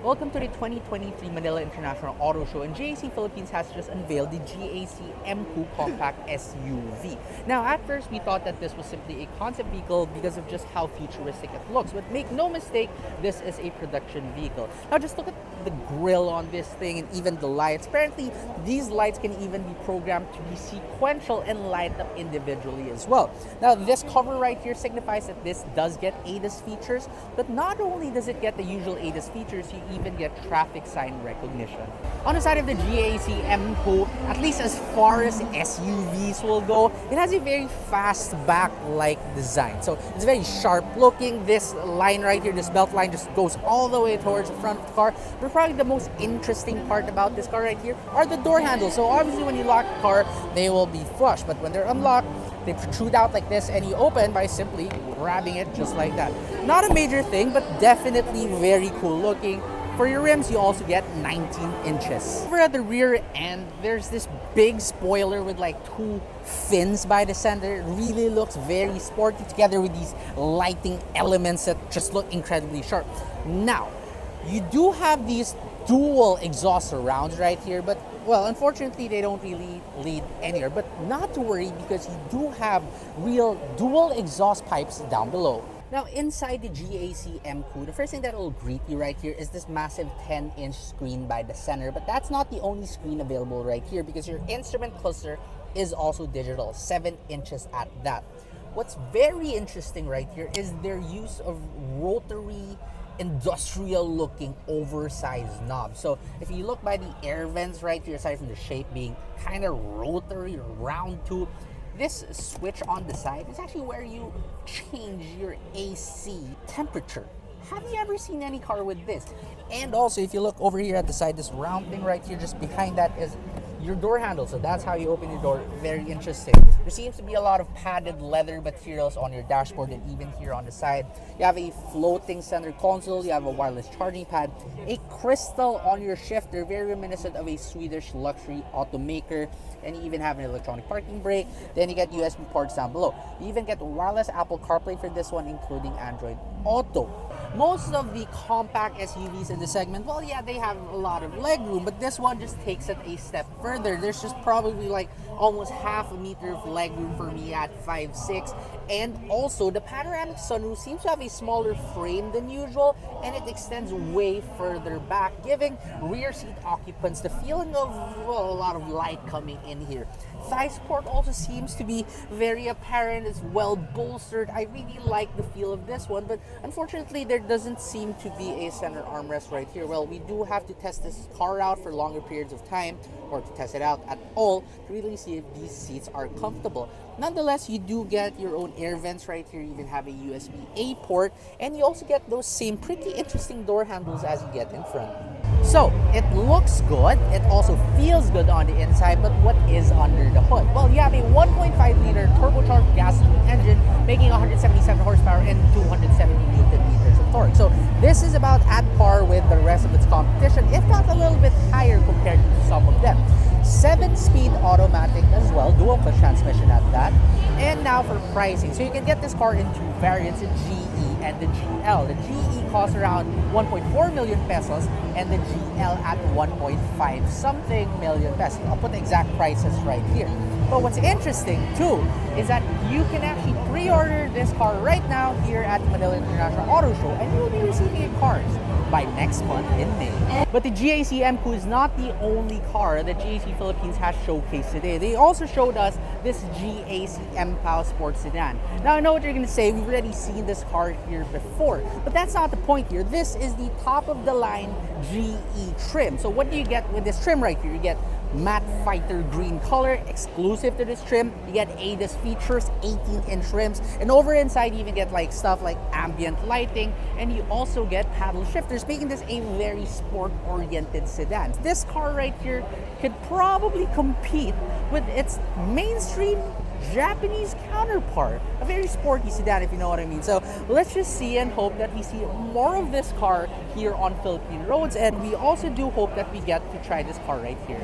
Welcome to the 2023 Manila International Auto Show, and GAC Philippines has just unveiled the GAC EMKOO Compact SUV. Now, at first, we thought that this was simply a concept vehicle because of just how futuristic it looks, but make no mistake, this is a production vehicle. Now, just look at the grille on this thing and even the lights. Apparently, these lights can even be programmed to be sequential and light up individually as well. Now, this cover right here signifies that this does get ADAS features, but not only does it get the usual ADAS features, you even get traffic sign recognition. On the side of the GAC EMKOO, at least as far as SUVs will go, it has a very fastback-like design. So it's very sharp looking. This line right here, this belt line, just goes all the way towards the front of the car. But probably the most interesting part about this car right here are the door handles. So obviously when you lock the car, they will be flush. But when they're unlocked, they protrude out like this, and you open by simply grabbing it just like that. Not a major thing, but definitely very cool looking. For your rims, you also get 19 inches. Over at the rear end, there's this big spoiler with like two fins by the center. It really looks very sporty together with these lighting elements that just look incredibly sharp. Now, you do have these dual exhaust surrounds right here, but well, unfortunately, they don't really lead anywhere. But not to worry, because you do have real dual exhaust pipes down below. Now, inside the GAC EMKOO, the first thing that will greet you right here is this massive 10-inch screen by the center. But that's not the only screen available right here, because your instrument cluster is also digital, 7 inches at that. What's very interesting right here is their use of rotary, industrial-looking, oversized knobs. So if you look by the air vents right here, aside from the shape being kind of rotary or round tube, this switch on the side is actually where you change your AC temperature. Have you ever seen any car with this? And also, if you look over here at the side, this round thing right here, just behind that is your door handle. So that's how you open your door. Very interesting. There seems to be a lot of padded leather materials on your dashboard and even here on the side. You have a floating center console. You have a wireless charging pad. A crystal on your shifter, very reminiscent of a Swedish luxury automaker. And you even have an electronic parking brake. Then you get USB ports down below. You even get wireless Apple CarPlay for this one, including Android Auto. Most of the compact SUVs in the segment, well, yeah, they have a lot of legroom, but this one just takes it a step further. There's just probably like almost half a meter of legroom for me at 5'6". And also, the panoramic sunroof seems to have a smaller frame than usual, and it extends way further back, giving rear seat occupants the feeling of, well, a lot of light coming in here. Thigh support also seems to be very apparent. It's well bolstered. I really like the feel of this one, but unfortunately, there doesn't seem to be a center armrest right here. Well, we do have to test this car out for longer periods of time, or to test it out at all, to really see if these seats are comfortable. Nonetheless, you do get your own air vents right here. You even have a USB-A port, and you also get those same pretty interesting door handles as you get in front. So, it looks good, it also feels good on the inside, but what is under the hood? Well, you have a 1.5-liter turbocharged gasoline engine making 177 horsepower and 270 Newton-meters of torque. So, this is about at par with the rest of its competition, if not a little bit higher compared to some of them. 7-speed automatic as well, dual clutch transmission at that. And now for pricing. So you can get this car in two variants, the GE and the GL. The GE costs around 1.4 million pesos and the GL at 1.5 something million pesos. I'll put the exact prices right here. But what's interesting too is that you can actually pre-order this car right now here at the Manila International Auto Show, and you will be receiving it cars by next month in May. But the GAC EMKOO is not the only car that GAC Philippines has showcased today. They also showed us this GAC EMPOW Sports Sedan. Now, I know what you're going to say, we've already seen this car here before, but that's not the point here. This is the top-of-the-line GE trim. So what do you get with this trim right here? You get matte fighter green color, exclusive to this trim. You get ADAS features, 18-inch rims, and over inside you even get like stuff like ambient lighting, and you also get paddle shifters, making this a very sport-oriented sedan. This car right here could probably compete with its mainstream Japanese counterpart, a very sporty sedan, if you know what I mean. So let's just see and hope that we see more of this car here on Philippine roads, and we also do hope that we get to try this car right here.